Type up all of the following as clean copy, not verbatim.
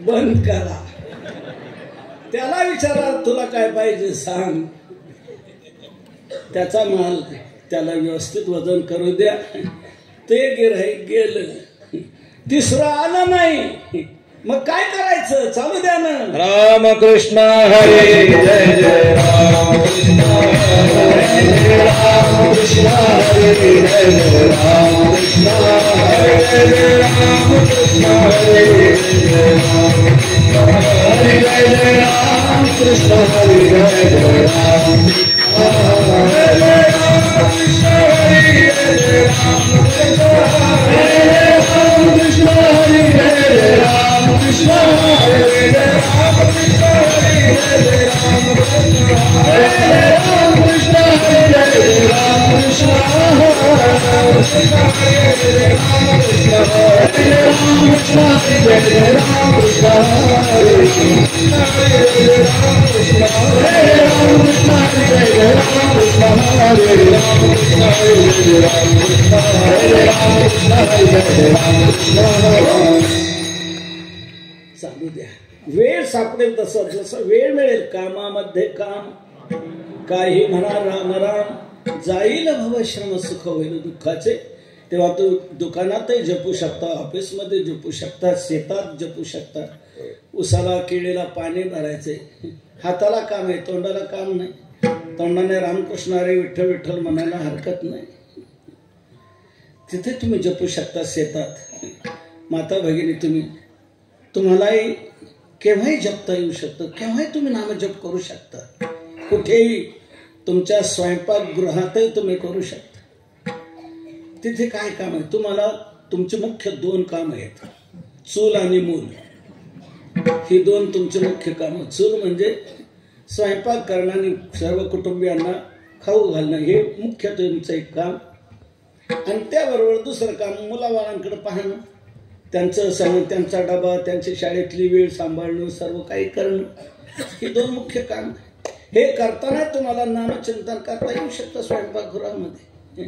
बंद करा, त्याला विचारा तुला काय पाहिजे सांग, त्याचा माल त्याला व्यवस्थित वजन करू द्या. ते गिऱ्हाईक गेलं, तिसरं आलं नाही, मग काय करायचं? चालू द्या ना. रामकृष्ण हरे जय जय रामकृष्ण हरे रामकृष्ण हरे जय जय रामकृष्ण हरे जय रामकृष्ण हरे जय रामकृष्ण हरे जय जय रामकृष्ण हरे जय जय रामकृष्ण हरे जय जय रामकृष्ण हरे जय जय रामकृष्ण हरे जय रामकृष्ण हरे जय जय रामकृष्ण हरे जय रामकृष्ण हरे जय जय रामकृष्ण चालू द्या. वेळ सापडेल तसं, जसं वेळ मिळेल कामामध्ये काम. काही म्हणा राम राम, जाईल भवश्रम सुख होईल दुःखाचे. तेव्हा तू दुकानातही जपू शकता, ऑफिसमध्ये जपू शकता, शेतात जपू शकता. उसाला केळीला पाणी भरायचे, हाताला काम आहे, तोंडाला काम नाही. तोंडाने रामकृष्ण हरी विठ्ठल विठ्ठल म्हणायला हरकत नाही. तिथे तुम्ही जपू शकता शेतात. माता भगिनी, तुम्हालाही केव्हाही जपता येऊ शकतं, केव्हाही तुम्ही नामजप करू शकता. कुठेही तुमच्या स्वयंपाकगृहातही तुम्ही करू शकता. तिथे काय काम आहे तुम्हाला? तुमचे मुख्य दोन काम आहेत, चूल आणि मूल. ही दोन तुमचे मुख्य काम. चूल म्हणजे स्वयंपाक करणं आणि सर्व कुटुंबियांना खाऊ घालणं, हे मुख्य तुमचं एक काम. आणि त्याबरोबर दुसरं काम मुलाबाळांकडे पाहणं, त्यांचा डबा, त्यांची शाळेतली वेळ सांभाळणं, सर्व काही करणं. ही दोन मुख्य काम. हे करताना तुम्हाला नामचिंतन करता येऊ शकतं स्वयंपाकगृहामध्ये.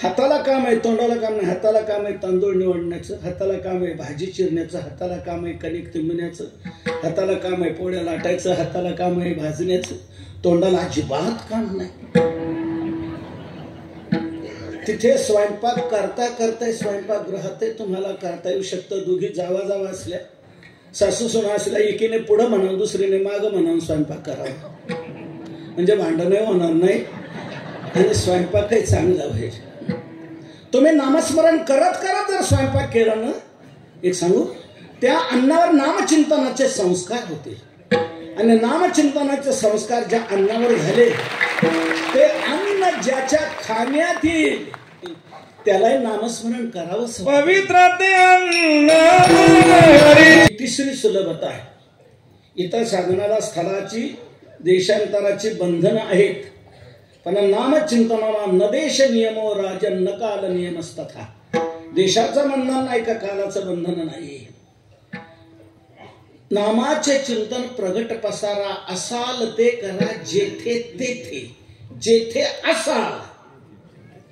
हाताला काम आहे, तोंडाला काम नाही. हाताला काम आहे तांदूळ निवडण्याचं, हाताला काम आहे भाजी चिरण्याचं, हाताला काम आहे कणिक तिंबण्याचं, हाताला काम आहे पोळ्या लाटायचं, हाताला काम आहे भाजण्याचं. तोंडाला अजिबात काम नाही. तिथे स्वयंपाक करता स्वयंपाकगृहातही तुम्हाला करता येऊ शकतं. दोघी जावा असल्या, सासू सुना असल्या, एकीने पुढं म्हणावं, दुसरीने मागं म्हणावं स्वयंपाक करावा. म्हणजे भांडणही होणार नाही आणि स्वयंपाकही चांगला होईल. तुम्ही नामस्मरण करत जर स्वयंपाक केला ना, एक सांगू, त्या अन्नावर नामचिंतनाचे संस्कार होते. आणि नामचिंतनाचे संस्कार ज्या अन्नावर झाले, ते अन्न ज्याच्या खाण्यात येईल त्यालाही नामस्मरण करावंच. पवित्र ते अन्न. तिसरी सुलभता आहे. इतर साधनाला स्थळाची देशांतराची बंधनं आहेत, पण नामचिंतनाला न देश नियमो राजन न काल नियमस्तथा. देशाचं बंधन नाही का कालाचं बंधन नाही. नामाचे चिंतन प्रगट पसारा, असाल ते करा जेथे तेथे. जेथे असाल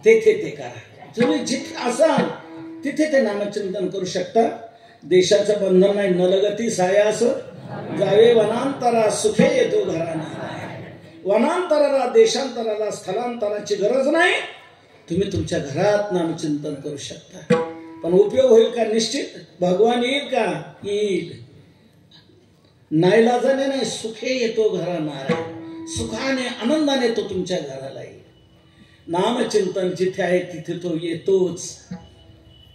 तेथे ते करा. तुम्ही जिथे असाल तिथे ते नामचिंतन करू शकता. देशाचं बंधन नाही. नलगती सायास जावे वनांतरा, सुखे येतो घराना. वनांतराला, देशांतराला, स्थलांतराची गरज नाही. तुम्ही तुमच्या घरात नामचिंतन करू शकता. पण उपयोग होईल का? निश्चित. भगवान येईल का? येईल. नाईलाजाने नाही, सुखे येतो घराना. सुखाने आनंदाने तो तुमच्या घराला येईल. नामचिंतन जिथे आहे तिथे तो येतोच.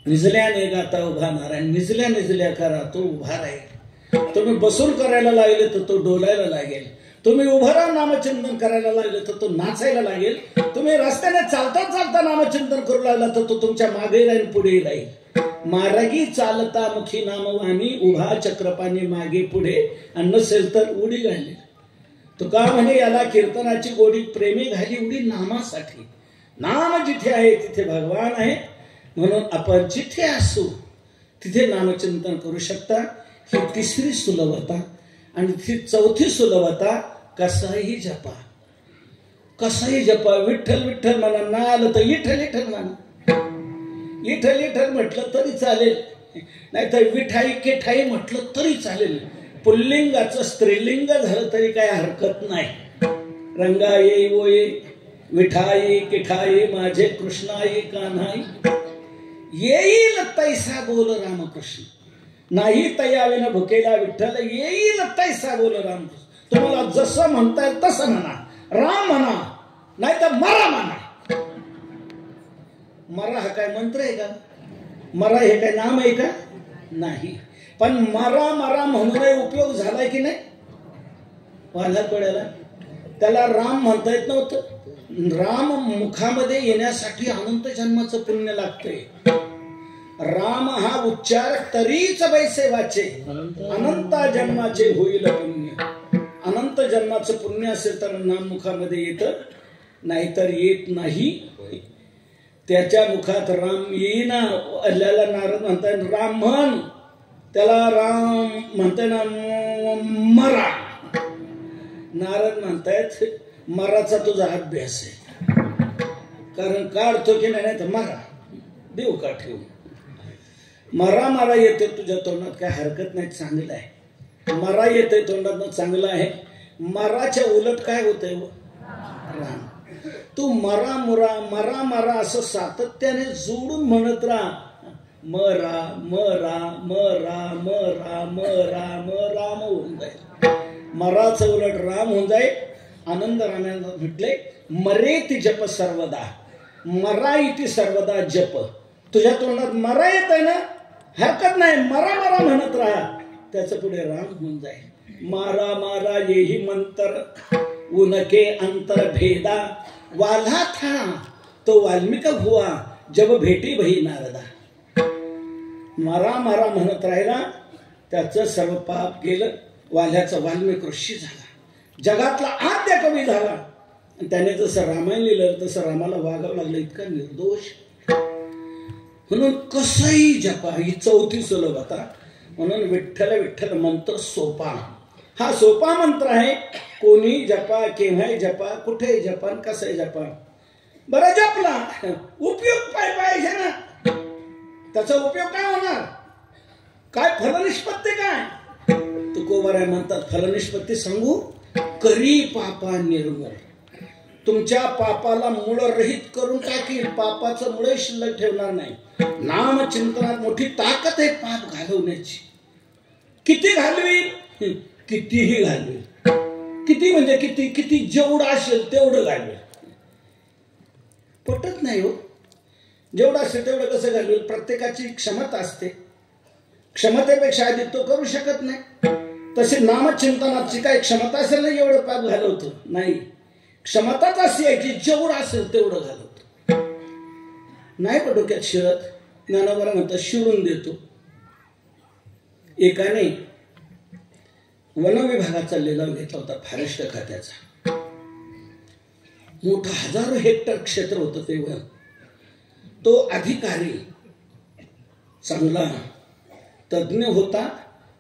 निजल्याने गाता उभा नारायण. निजल्या करा, तो उभा राहील. तुम्ही बसून करायला लागले तर तो डोलायला लागेल. तुम्ही उभं राहून नामचिंतन करायला लागले तर तो नाचायला लागेल. तुम्ही रस्त्याने चालता नामचिंतन करू लागला तर तो तुमच्या मागे राहील, पुढे राहील. मार्गी चालता मुखी नामवाणी, उभा चक्रपाणी मागे पुढे. आणि नसेल तर उडी घाली. तुका म्हणे याला कीर्तनाची गोडी, प्रेमी घाली उडी नामासाठी. नाम जिथे आहे तिथे भगवान आहे. म्हणून आपण जिथे असू तिथे नामचिंतन करू शकता. ही तिसरी सुलभता. आणि ती चौथी सुलभता, कसाही जपा. कसाही जपा. विठ्ठल विठ्ठल म्हणा, ना आलं तर विठ्ठल विठ्ठल म्हणा. इठल इठल म्हटलं तरी चालेल, नाहीतर विठाई केठाई म्हटलं तरी चालेल. पुल्लिंगाचं स्त्रीलिंग झालं तरी काय हरकत नाही. रंगा ये वो ये विठाई किठाई माझे कृष्णाई कान्हाई, येईल तैसा बोल रामकृष्ण. नाही तयाविन भुकेला विठ्ठल, येईल तैसा बोल रामकृष्ण. तुम्हाला जसं म्हणता येईल तसं म्हणा, राम म्हणा नाही तर मरा म्हणा. मरा हा काय मंत्र आहे का? मरा हे काय नाम आहे का? नाही. पण मरा मरा म्हणून उपयोग झालाय की नाही? वाला पडायला त्याला राम म्हणता येत नव्हतं. राम मुखामध्ये येण्यासाठी अनंत जन्माचं पुण्य लागतंय. राम हा उच्चार तरीच वैसे वाचे, अनंत जन्माचे होईल पुण्य. अनंत जन्माचं पुण्य असेल तर नाम मुखामध्ये येतं, नाहीतर येत नाही. त्याच्या मुखात राम येईना. अल्ल्याला नारद म्हणतात राम म्हण, त्याला राम म्हणताय ना मरा. नारद म्हणतायत मराचा तुझा अभ्यास आहे, कारण काढतो की नाही तर मरा देऊ का ठेवू. मरा मरा येते तुझ्या तोंडात, काय हरकत नाही, चांगलं आहे. मरा येते तोंडात चांगलं आहे. मराच्या उलट काय होतंय राम. तू मरा मुरा मरा मरा असं सातत्याने जोडून म्हणत राहा. मरा मरा मरा मरा मरा मराम होऊन जाईल. मराचं उलट राम होऊन जाईल. आनंद रामायणात म्हटले मरेति जप सर्वदा, मरा इति सर्वदा जप. तुझ्या तोंडात मरा येत आहे ना, हरकत नाही, मरा मरा म्हणत राहा, त्याचं पुढे राम होऊन जाईल. मारा मारा येही मंत्र उनके अंतर भेदा, वाल्हा था तो वाल्मिक हुआ जब भेटी भई नारदा. मारा मारा म्हणत राहिला, त्याचं सर्व पाप गेलं. वाल्याचा वाल्मिक ऋषी झाला, जगातला आद्य कवी झाला. त्याने जसं रामायण लिहिलं तसं रामाला वागावं लागलं. इतका निर्दोष. म्हणून कसंही जपा, ही चौथी सुलभता. म्हणून विठ्ठल विठ्ठल मंत्र सोपा. हा सोपा मंत्र आहे. कोणी जपा, केव्हाही जपा, कुठेही जपा, कसंही जपा. बरं जपला, उपयोग काय पाहिजे ना. त्याचा उपयोग काय होणार, काय फलनिष्पत्ती काय. तुकोबाराय म्हणतात फलनिष्पत्ती सांगू, करी पापा निर्मूळ. तुमच्या पापाला मूळ रहित करून टाकील. पापाचं मुळे शिल्लक ठेवणार नाही. नामचिंतनात मोठी ताकद आहे पाप घालवण्याची. किती घालवी, कितीही घालवी. किती म्हणजे किती, किती जेवढं असेल तेवढं घालवेल. पटत नाही हो. जेवढं असेल तेवढं कसं घालवेल. प्रत्येकाची क्षमता असते, क्षमतेपेक्षा अधिक तो करू शकत नाही. तशी नामचिंतनाची काय क्षमता असेल ना एवढं पाप घालवतो नाही. क्षमताच अशी आहे की जेवढं असेल तेवढं घालवतो. नाही पण डोक्यात शिरत. ज्ञानोबा म्हणतात शिरून देतो. एकाने वनविभागाचा लिलाव घेतला होता, फॉरेस्ट खात्याचा. मोठं 1000 हेक्टर क्षेत्र होतं ते वन. तो अधिकारी चांगला तज्ञ होता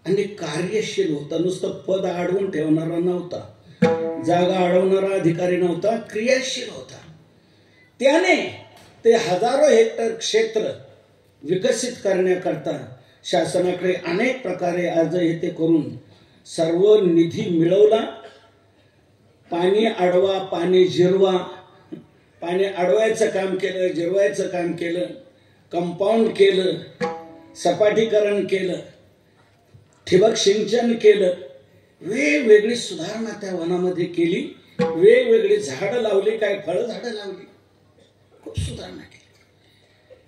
आणि कार्यशील होता. नुसतं पद अडवून ठेवणारा नव्हता, जागा अडवणारा अधिकारी नव्हता, क्रियाशील होता. त्याने ते 1000 हेक्टर क्षेत्र विकसित करण्याकरता शासनाकडे अनेक प्रकारे अर्ज हे करून सर्व निधी मिळवला. पाणी अडवा, पाणी जिरवा. पाणी अडवायचं काम केलं, जिरवायचं काम केलं, कंपाऊंड केलं, सपाटीकरण केलं, ठिबक सिंचन केलं. वेगवेगळी सुधारणा त्या वनामध्ये केली. वेगवेगळी झाडं लावली, काय फळ झाडं लावली, खूप सुधारणा केली.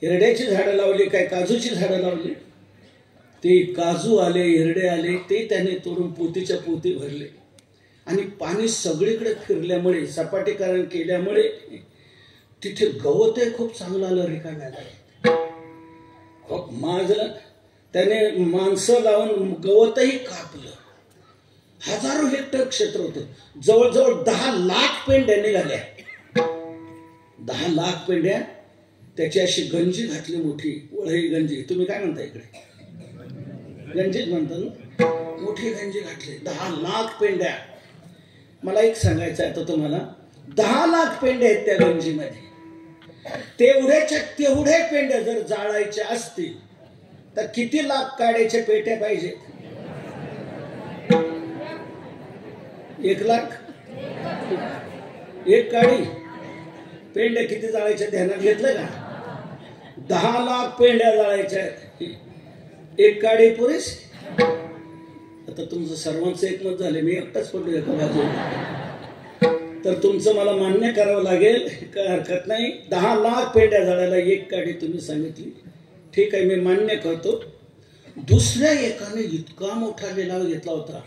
हिरड्याची झाडं लावली, काय काजूची झाडं लावली. ते काजू आले, हिरडे आले, ते त्याने तोडून पोतीच्या पोती भरले. आणि पाणी सगळीकडे फिरल्यामुळे, सपाटीकरण केल्यामुळे तिथे गवतही खूप चांगलं आलं. रिकाम्या खूप माजलं. त्याने माणसं लावून गवतही कापलं. 1000 हेक्टर क्षेत्र होतं. जवळजवळ 10 लाख पेंड्या निघाल्या. 10 लाख पेंड्या. त्याची अशी गंजी घातली मोठी, वळही गंजी. तुम्ही काय म्हणता इकडे? गंजीच म्हणता ना. मोठी गंजी घातली. 10 लाख पेंड्या. मला एक सांगायचं आहे तर तुम्हाला, 10 लाख पेंड्या आहेत त्या गंजीमध्ये. तेवढ्याच्या तेवढे पेंड्या जर जाळायचे असतील तर किती लाख काड्याचे पेट्या पाहिजेत? 1 लाख? एक काडी पेंड्या किती जाळायच्या ध्यानात घेतलं का? 10 लाख पेंड्या जाळायच्या. एक काडी पुरेस? आता तुमचं सर्वांचं एकमत झाले, मी एकटाच पडलो एका बाजूला. तर तुमचं मला मान्य करावं लागेल, काय हरकत नाही. 10 लाख पेंड्या जाळायला एक काडी तुम्ही सांगितली, ठीक आहे, मी मान्य करतो. दुसऱ्या एकाने इतका मोठा लिलाव घेतला होता,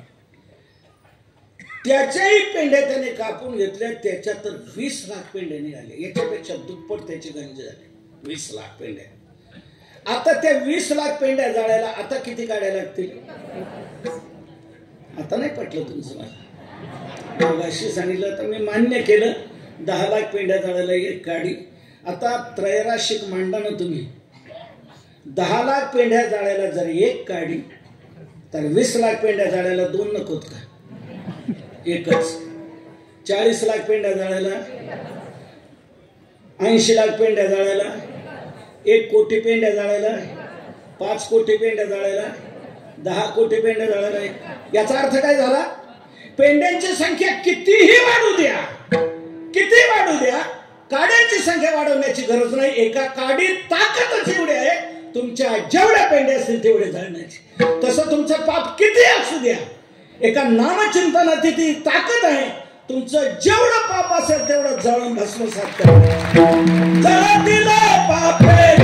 त्याच्याही पेंड्या त्याने कापून घेतल्या, त्याच्या तर 20 लाख पेंड्या निघाल्या. याच्यापेक्षा दुप्पट त्याची गंज झाली. 20 लाख पेंड्या. आता त्या 20 लाख पेंड्या जाळायला आता किती काड्या लागतील? आता नाही पटलं तुमचं मला. मगाशी सांगितलं तर मी मान्य केलं. 10 लाख पेंड्या जाळायला एक काडी. आता त्रैराशिक मांडा ना तुम्ही. 10 लाख पेंड्या जाळायला जर एक काडी, तर 20 लाख पेंड्या जाळायला 2 नकोत का? एकच. 40 लाख पेंड्या जाळायला, 80 लाख पेंड्या जाळायला, 1 कोटी पेंड्या जाळायला, 5 कोटी पेंड्या जाळायला, 10 कोटी पेंड्या जाळायला. याचा अर्थ काय झाला? पेंड्यांची संख्या कितीही वाढू द्या, किती वाढू द्या, काड्यांची संख्या वाढवण्याची गरज नाही. एका काडीत ताकदच एवढी आहे, तुमच्या जेवढ्या पेंड्या असतील तेवढे जाळण्याची. तसं तुमचं पाप किती असू द्या, एका नामचिंतनात ती ताकद आहे. तुमचं जेवढं पाप असेल तेवढं जळून भस्मसात करा. जळतील पापे